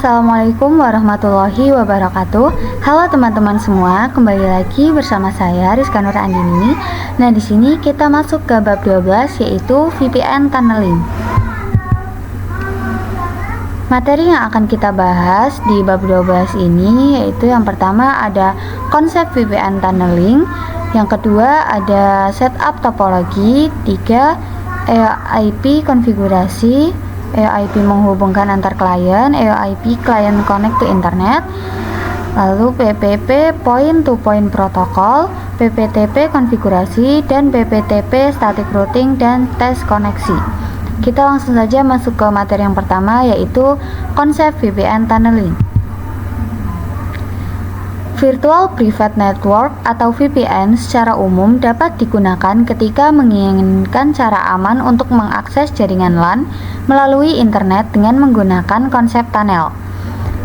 Assalamualaikum warahmatullahi wabarakatuh. Halo teman-teman semua, kembali lagi bersama saya Rizka Nur Andini. Nah, di sini kita masuk ke bab 12 yaitu VPN tunneling. Materi yang akan kita bahas di bab 12 ini yaitu yang pertama ada konsep VPN tunneling, yang kedua ada setup topologi, 3 EOIP konfigurasi, EOIP menghubungkan antar klien, EOIP client connect to internet, lalu PPP point to point protokol, PPTP konfigurasi, dan PPTP static routing dan tes koneksi. Kita langsung saja masuk ke materi yang pertama yaitu konsep VPN tunneling. Virtual Private Network atau VPN secara umum dapat digunakan ketika menginginkan cara aman untuk mengakses jaringan LAN melalui internet dengan menggunakan konsep tunnel.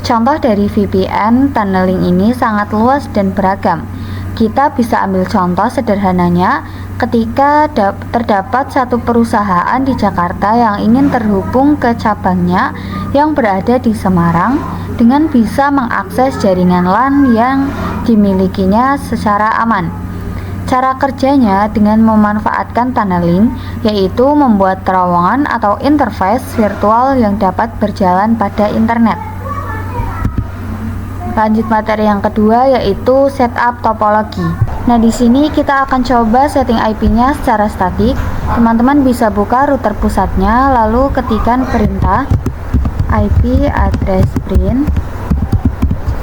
Contoh dari VPN tunneling ini sangat luas dan beragam. Kita bisa ambil contoh sederhananya ketika terdapat satu perusahaan di Jakarta yang ingin terhubung ke cabangnya yang berada di Semarang dengan bisa mengakses jaringan LAN yang dimilikinya secara aman. Cara kerjanya dengan memanfaatkan tunneling, yaitu membuat terowongan atau interface virtual yang dapat berjalan pada internet. Lanjut materi yang kedua yaitu setup topologi. Nah, di sini kita akan coba setting IP-nya secara statik. Teman-teman bisa buka router pusatnya, lalu ketikkan perintah IP address print,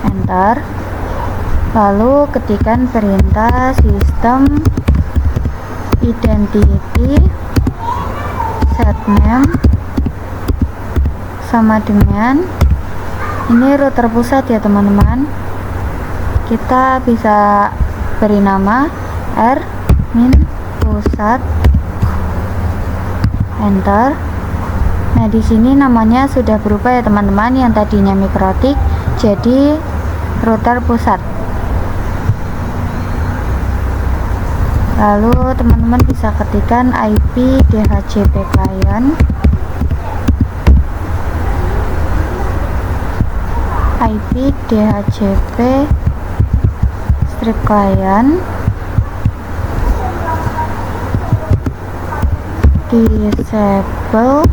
enter, lalu ketikkan perintah system identity set name sama dengan ini router pusat ya teman-teman. Kita bisa beri nama r-min pusat, enter. Nah, di sini namanya sudah berubah ya teman-teman, yang tadinya mikrotik jadi router pusat. Lalu teman-teman bisa ketikkan IP DHCP client, IP DHCP strip client, disable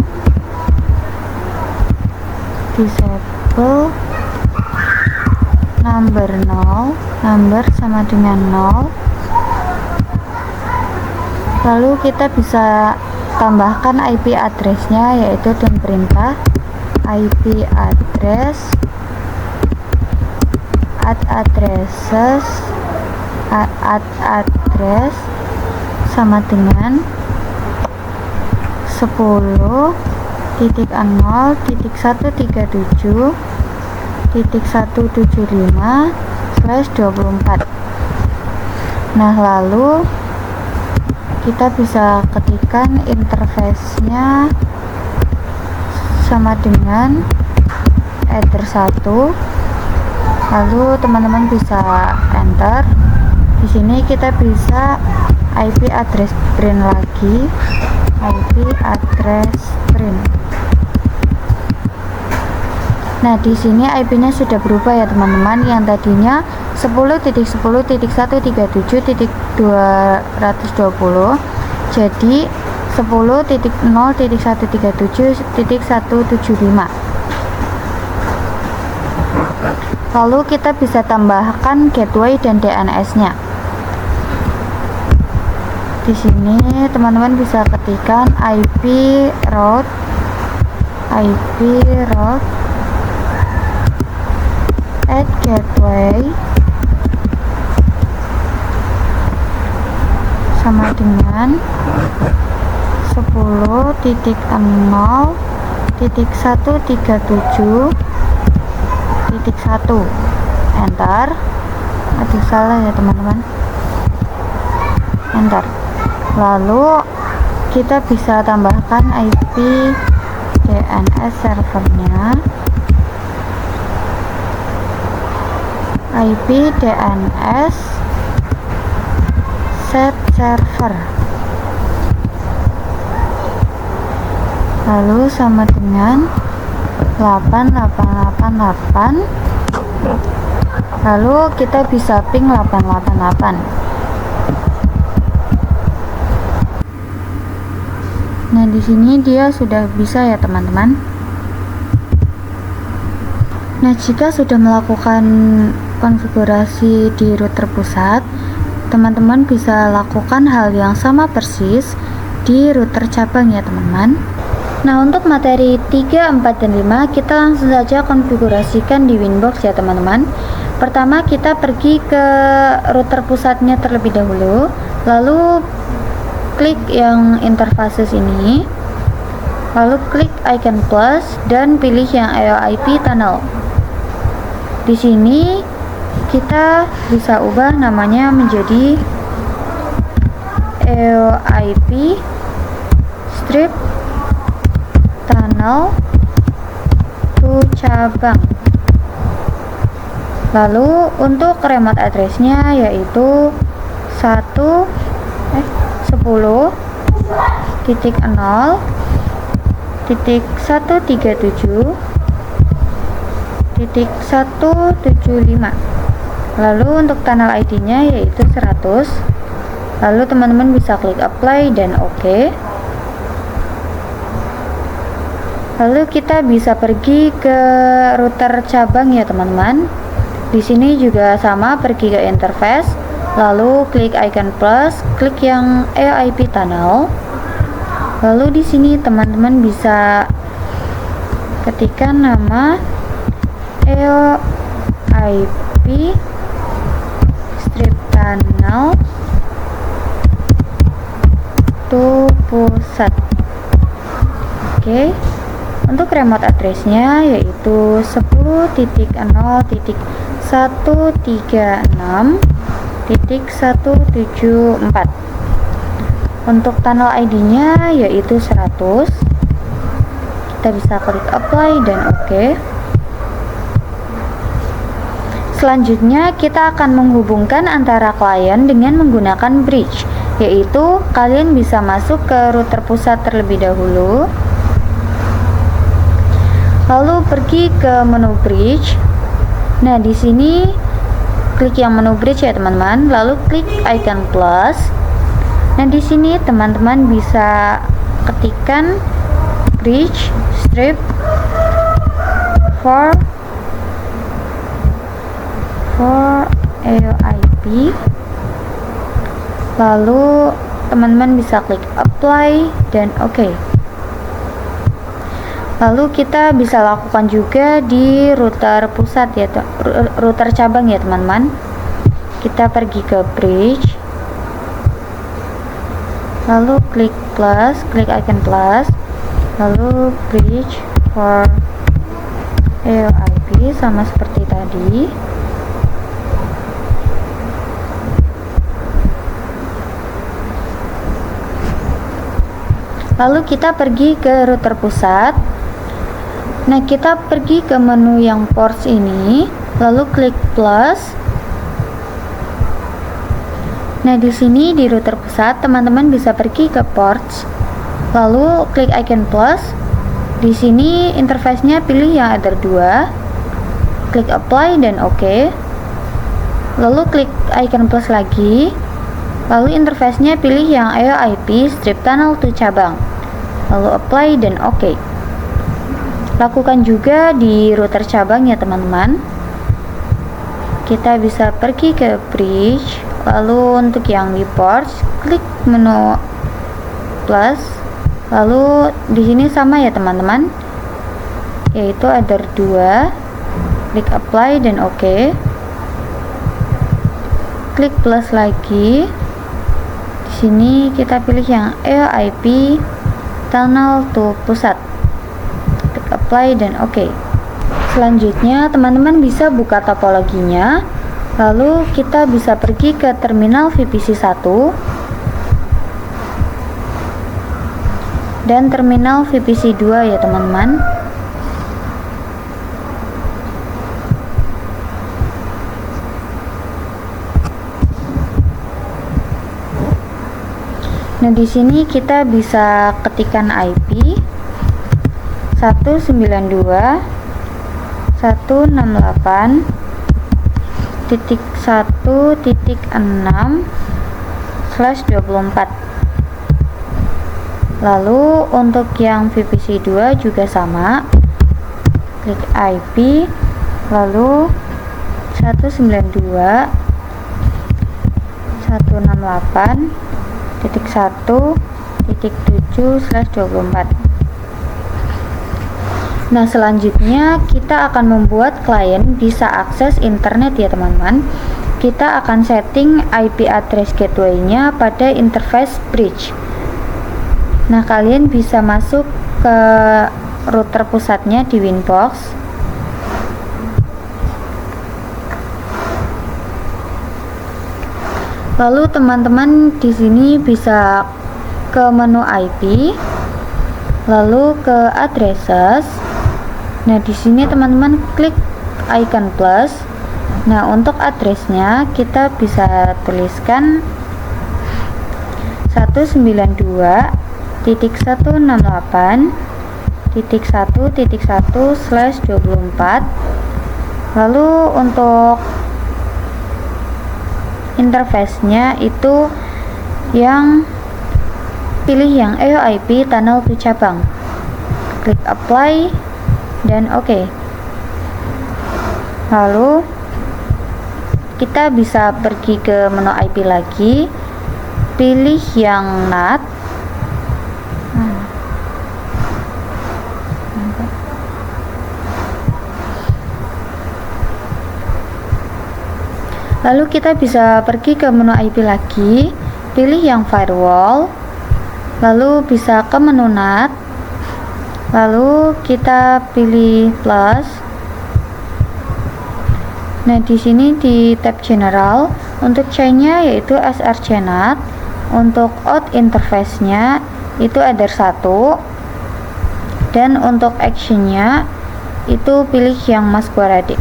number 0, number sama dengan 0. Lalu kita bisa tambahkan IP address-nya yaitu dengan perintah IP address address sama dengan 10.137.175/24. Nah, lalu kita bisa ketikkan interface-nya sama dengan header 1. Lalu teman-teman bisa enter. Di sini kita bisa IP address print lagi, IP address print. Nah, di sini IP-nya sudah berubah ya teman-teman, yang tadinya 10.10.137.220 jadi 10.0.137.175. Lalu kita bisa tambahkan gateway dan DNS-nya. Di sini teman-teman bisa ketikkan IP route at gateway sama dengan 10.0.137.1, enter. Aduh, salah ya teman-teman, enter. Lalu kita bisa tambahkan IP DNS servernya, IP DNS set server. lalu sama dengan 8888, lalu kita bisa ping 888. Nah, di sini dia sudah bisa ya teman-teman. Nah, jika sudah melakukan konfigurasi di router pusat, teman-teman bisa lakukan hal yang sama persis di router cabang ya teman-teman. Nah, untuk materi 3, 4, dan 5 kita langsung saja konfigurasikan di Winbox ya teman-teman. Pertama, kita pergi ke router pusatnya terlebih dahulu, lalu klik yang interfaces ini, lalu klik icon plus dan pilih yang EOIP tunnel. Di sini kita bisa ubah namanya menjadi EOIP strip tunnel to cabang. Lalu untuk remote address-nya yaitu 10.137.175. Lalu untuk tunnel ID-nya yaitu 100. Lalu teman-teman bisa klik apply dan OK. Lalu kita bisa pergi ke router cabang ya teman-teman. Di sini juga sama, pergi ke interface, lalu klik icon plus, klik yang EOIP tunnel. Lalu di sini teman-teman bisa ketikkan nama EOIP strip tunnel to pusat. Oke. Untuk remote address-nya yaitu 10.0.136.174. Untuk tunnel ID-nya yaitu 100. Kita bisa klik apply dan OK. Selanjutnya kita akan menghubungkan antara klien dengan menggunakan bridge, yaitu kalian bisa masuk ke router pusat terlebih dahulu, lalu pergi ke menu bridge. Nah, di sini klik yang menu bridge ya teman-teman, lalu klik icon plus. Nah, di sini teman-teman bisa ketikkan bridge strip for EOIP. Lalu teman-teman bisa klik apply dan OK. Lalu kita bisa lakukan juga di router pusat ya, router cabang ya teman-teman. Kita pergi ke bridge, lalu klik plus, klik icon plus, lalu bridge for EOIP sama seperti tadi. Lalu kita pergi ke router pusat. Nah, kita pergi ke menu yang ports ini, lalu klik plus. Nah, di sini di router pusat teman-teman bisa pergi ke ports, lalu klik icon plus. Di sini interface-nya pilih yang ada 2, klik apply dan OK. Lalu klik icon plus lagi, lalu interface-nya pilih yang EOIP strip tunnel to cabang, lalu apply dan OK. Lakukan juga di router cabang ya teman-teman. Kita bisa pergi ke bridge, lalu untuk yang di ports klik menu plus, lalu di sini sama ya teman-teman, yaitu ada 2, klik apply dan OK. Klik plus lagi. Di sini kita pilih yang EOIP tunnel to pusat, klik apply dan OK. Selanjutnya teman-teman bisa buka topologinya, lalu kita bisa pergi ke terminal VPC 1 dan terminal VPC 2 ya teman-teman. Nah, di sini kita bisa ketikkan IP 192.168.6/24. Lalu untuk yang VPC 2 juga sama, klik IP, lalu 192.168.1.7/24. Nah, selanjutnya kita akan membuat klien bisa akses internet ya teman-teman. Kita akan setting IP address gateway-nya pada interface bridge. Nah, kalian bisa masuk ke router pusatnya di Winbox. Lalu teman-teman di sini bisa ke menu IP, lalu ke addresses. Nah, di sini teman-teman klik icon plus. Nah, untuk addressnya kita bisa tuliskan 192.168.1.1/24. Lalu untuk interface-nya itu yang pilih yang EOIP tunnel to cabang, klik apply dan OK. Lalu kita bisa pergi ke menu IP lagi, pilih yang NAT, lalu kita bisa pergi ke menu IP lagi, pilih yang firewall, lalu bisa ke menu NAT, lalu kita pilih plus. Nah, di sini di tab general untuk chain-nya yaitu srcNAT, untuk out interface-nya itu adder 1, dan untuk action-nya itu pilih yang masquerade.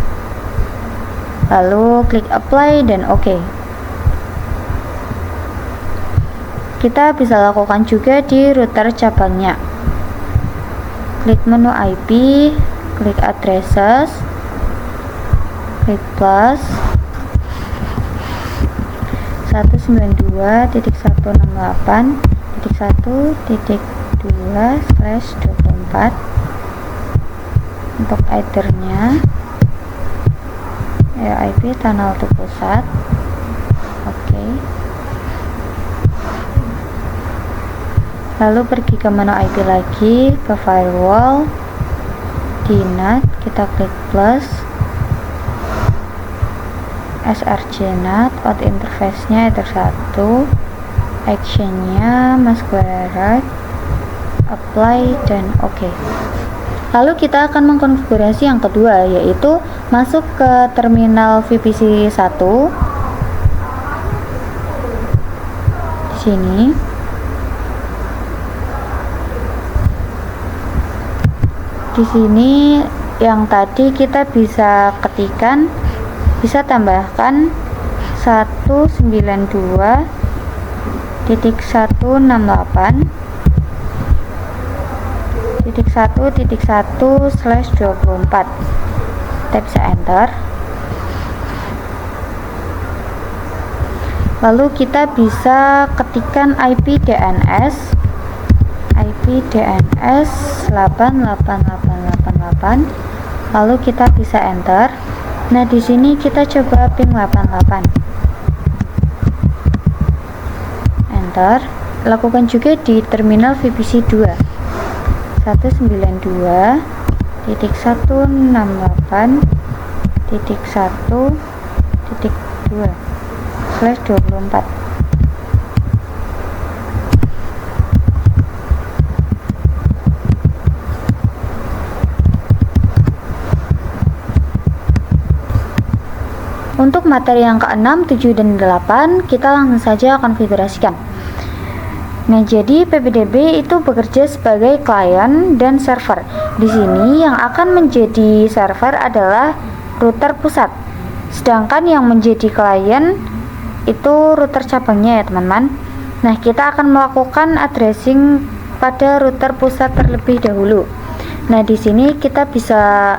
Lalu klik apply dan OK. Kita bisa lakukan juga di router cabangnya. Klik menu IP, klik addresses, klik plus 192.168.1.2/24. Untuk header-nya IP tunnel to pusat. Oke. Lalu pergi ke menu IP lagi, ke firewall, di NAT kita klik plus, srcNAT, out interface-nya header 1, action-nya masquerade, apply dan OK. Lalu kita akan mengkonfigurasi yang kedua, yaitu masuk ke terminal VPC 1 di sini. Di sini yang tadi kita bisa ketikkan, bisa tambahkan 192.168.1.1/24. Kita bisa enter. Lalu kita bisa ketikkan IP DNS 888888, lalu kita bisa enter. Nah, di sini kita coba ping 88. Enter. Lakukan juga di terminal VPC 2. 192.168.1.2/24. Untuk materi yang ke-6, 7, dan 8 kita langsung saja konfigurasikan. Nah, jadi PPDB itu bekerja sebagai klien dan server. Di sini yang akan menjadi server adalah router pusat. Sedangkan yang menjadi klien itu router cabangnya ya, teman-teman. Nah, kita akan melakukan addressing pada router pusat terlebih dahulu. Nah, di sini kita bisa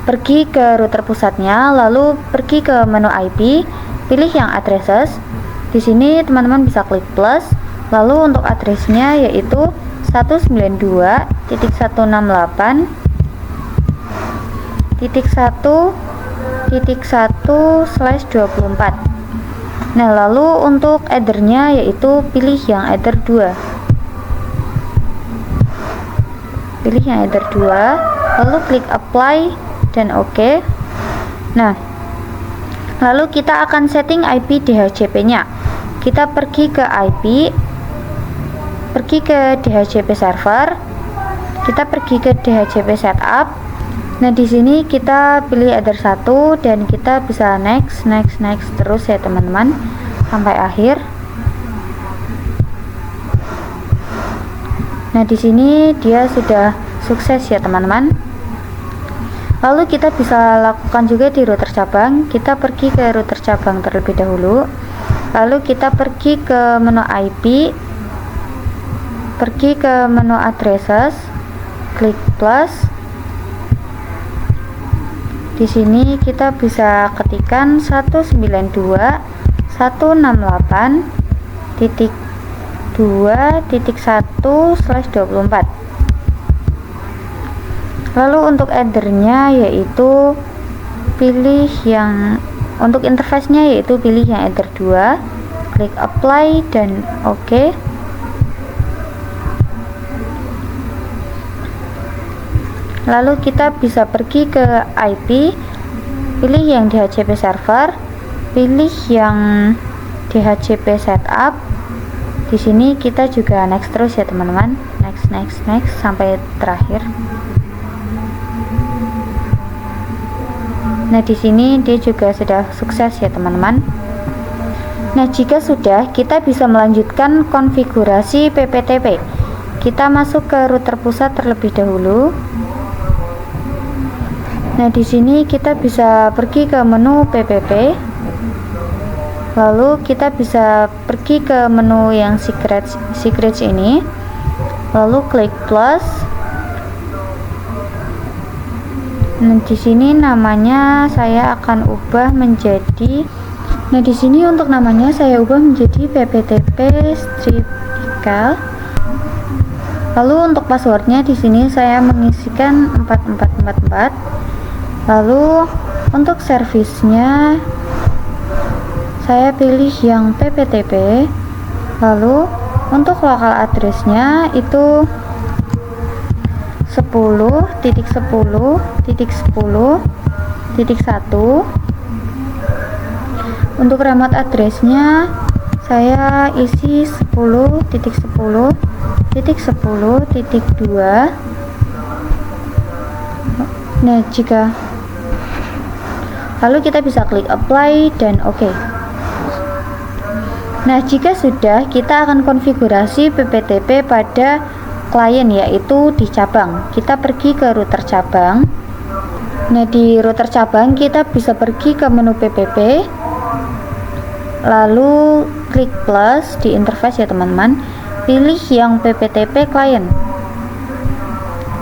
pergi ke router pusatnya, lalu pergi ke menu IP, pilih yang addresses. Di sini teman-teman bisa klik plus, lalu untuk addressnya yaitu 192.168.1.1/24. Nah, lalu untuk headernya yaitu pilih yang header 2. Pilih yang header 2, lalu klik apply dan OK. Nah, lalu kita akan setting IP DHCP nya. Kita pergi ke IP, pergi ke DHCP server, kita pergi ke DHCP setup. Nah, di sini kita pilih header 1 dan kita bisa next terus ya teman-teman sampai akhir. Nah, di sini dia sudah sukses ya teman-teman. Lalu kita bisa lakukan juga di router cabang. Kita pergi ke router cabang terlebih dahulu. Lalu kita pergi ke menu IP, pergi ke menu addresses, klik plus. Di sini kita bisa ketikkan 192.2.1/24. Lalu untuk headernya yaitu pilih yang untuk interface-nya yaitu pilih yang header 2, klik apply dan OK. Lalu kita bisa pergi ke IP, pilih yang DHCP server, pilih yang DHCP setup. Di sini kita juga next terus ya teman-teman, next sampai terakhir. Nah, di sini dia juga sudah sukses ya teman-teman. Nah, jika sudah, kita bisa melanjutkan konfigurasi PPTP. Kita masuk ke router pusat terlebih dahulu. Nah, di sini kita bisa pergi ke menu PPP. Lalu kita bisa pergi ke menu yang secrets ini. Lalu klik plus. Nah, di sini namanya saya akan ubah menjadi di sini untuk namanya saya ubah menjadi PPTP striptical. Lalu untuk passwordnya di sini saya mengisikan 4444. Lalu untuk servisnya saya pilih yang PPTP. Lalu untuk local addressnya itu 10.10.10.1. Untuk remote addressnya saya isi 10.10.10.2. Nah, lalu kita bisa klik apply dan OK. Nah, jika sudah, kita akan konfigurasi PPTP pada klien yaitu di cabang. Kita pergi ke router cabang. Nah, di router cabang kita bisa pergi ke menu PPP, lalu klik plus di interface ya teman-teman, pilih yang PPTP client.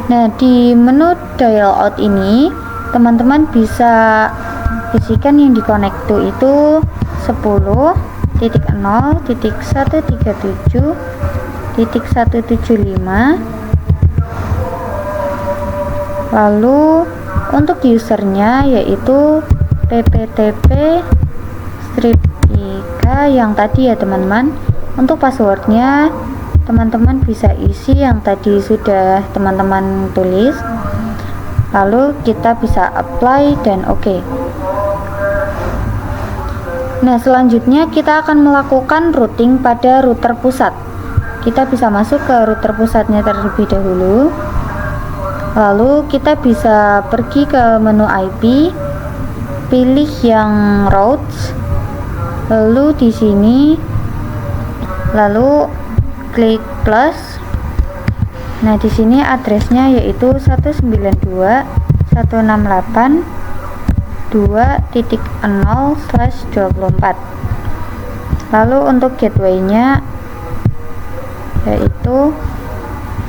Nah, di menu dial out ini teman-teman bisa isikan yang di connect to itu 10.0.137.175. Lalu untuk usernya yaitu PPTP striptika yang tadi ya teman-teman. Untuk passwordnya teman-teman bisa isi yang tadi sudah teman-teman tulis. Lalu kita bisa apply dan OK. Nah, selanjutnya kita akan melakukan routing pada router pusat. Kita bisa masuk ke router pusatnya terlebih dahulu. Lalu kita bisa pergi ke menu IP, pilih yang routes. Lalu di sini lalu klik plus. Nah, di sini addressnya yaitu 192.168.2.0/24. Lalu untuk gateway-nya yaitu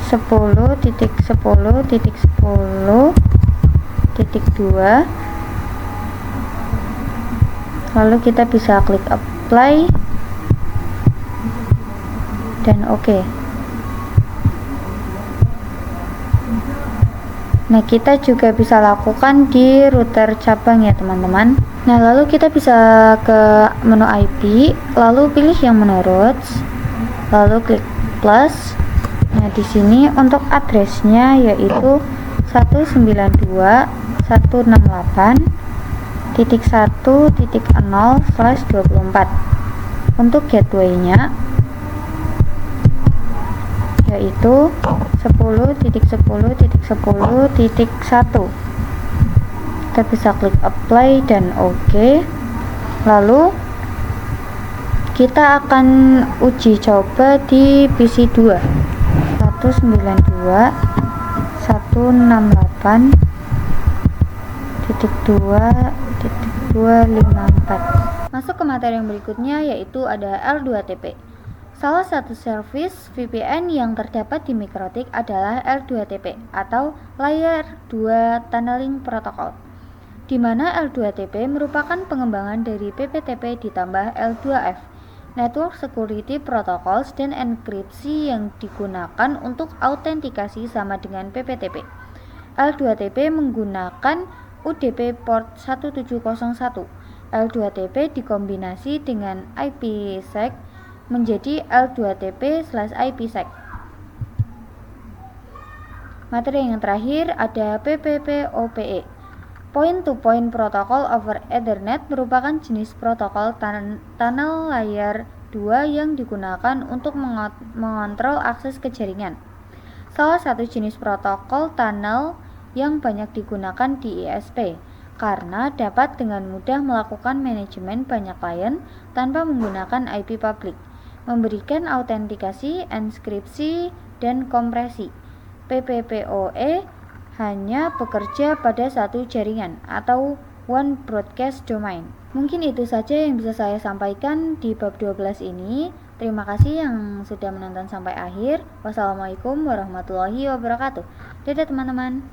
10.10.10.2, lalu kita bisa klik apply dan oke. Nah, kita juga bisa lakukan di router cabang ya teman-teman. Nah, lalu kita bisa ke menu IP, lalu pilih yang menu routes, lalu klik plus. Nah, di sini untuk addressnya yaitu 192.168.1.0/24. Untuk gateway-nya yaitu 10.10.10.1. Kita bisa klik apply dan oke. Lalu kita akan uji coba di PC 2 192.168.2.254. Masuk ke materi yang berikutnya, yaitu ada L2TP. Salah satu service VPN yang terdapat di Mikrotik adalah L2TP atau Layer 2 Tunneling Protocol, di mana L2TP merupakan pengembangan dari PPTP ditambah L2F, Network Security Protocols, dan enkripsi yang digunakan untuk autentikasi sama dengan PPTP. L2TP menggunakan UDP port 1701. L2TP dikombinasi dengan IPsec menjadi L2TP/IPsec. Materi yang terakhir ada PPPoPE. Point-to-point Protocol over Ethernet merupakan jenis protokol tunnel layer 2 yang digunakan untuk mengontrol akses ke jaringan. Salah satu jenis protokol tunnel yang banyak digunakan di ISP, karena dapat dengan mudah melakukan manajemen banyak klien tanpa menggunakan IP publik, memberikan autentikasi, enskripsi, dan kompresi. PPPoE hanya bekerja pada satu jaringan atau one broadcast domain. Mungkin itu saja yang bisa saya sampaikan di bab 12 ini. Terima kasih yang sudah menonton sampai akhir. Wassalamualaikum warahmatullahi wabarakatuh. Dadah teman-teman.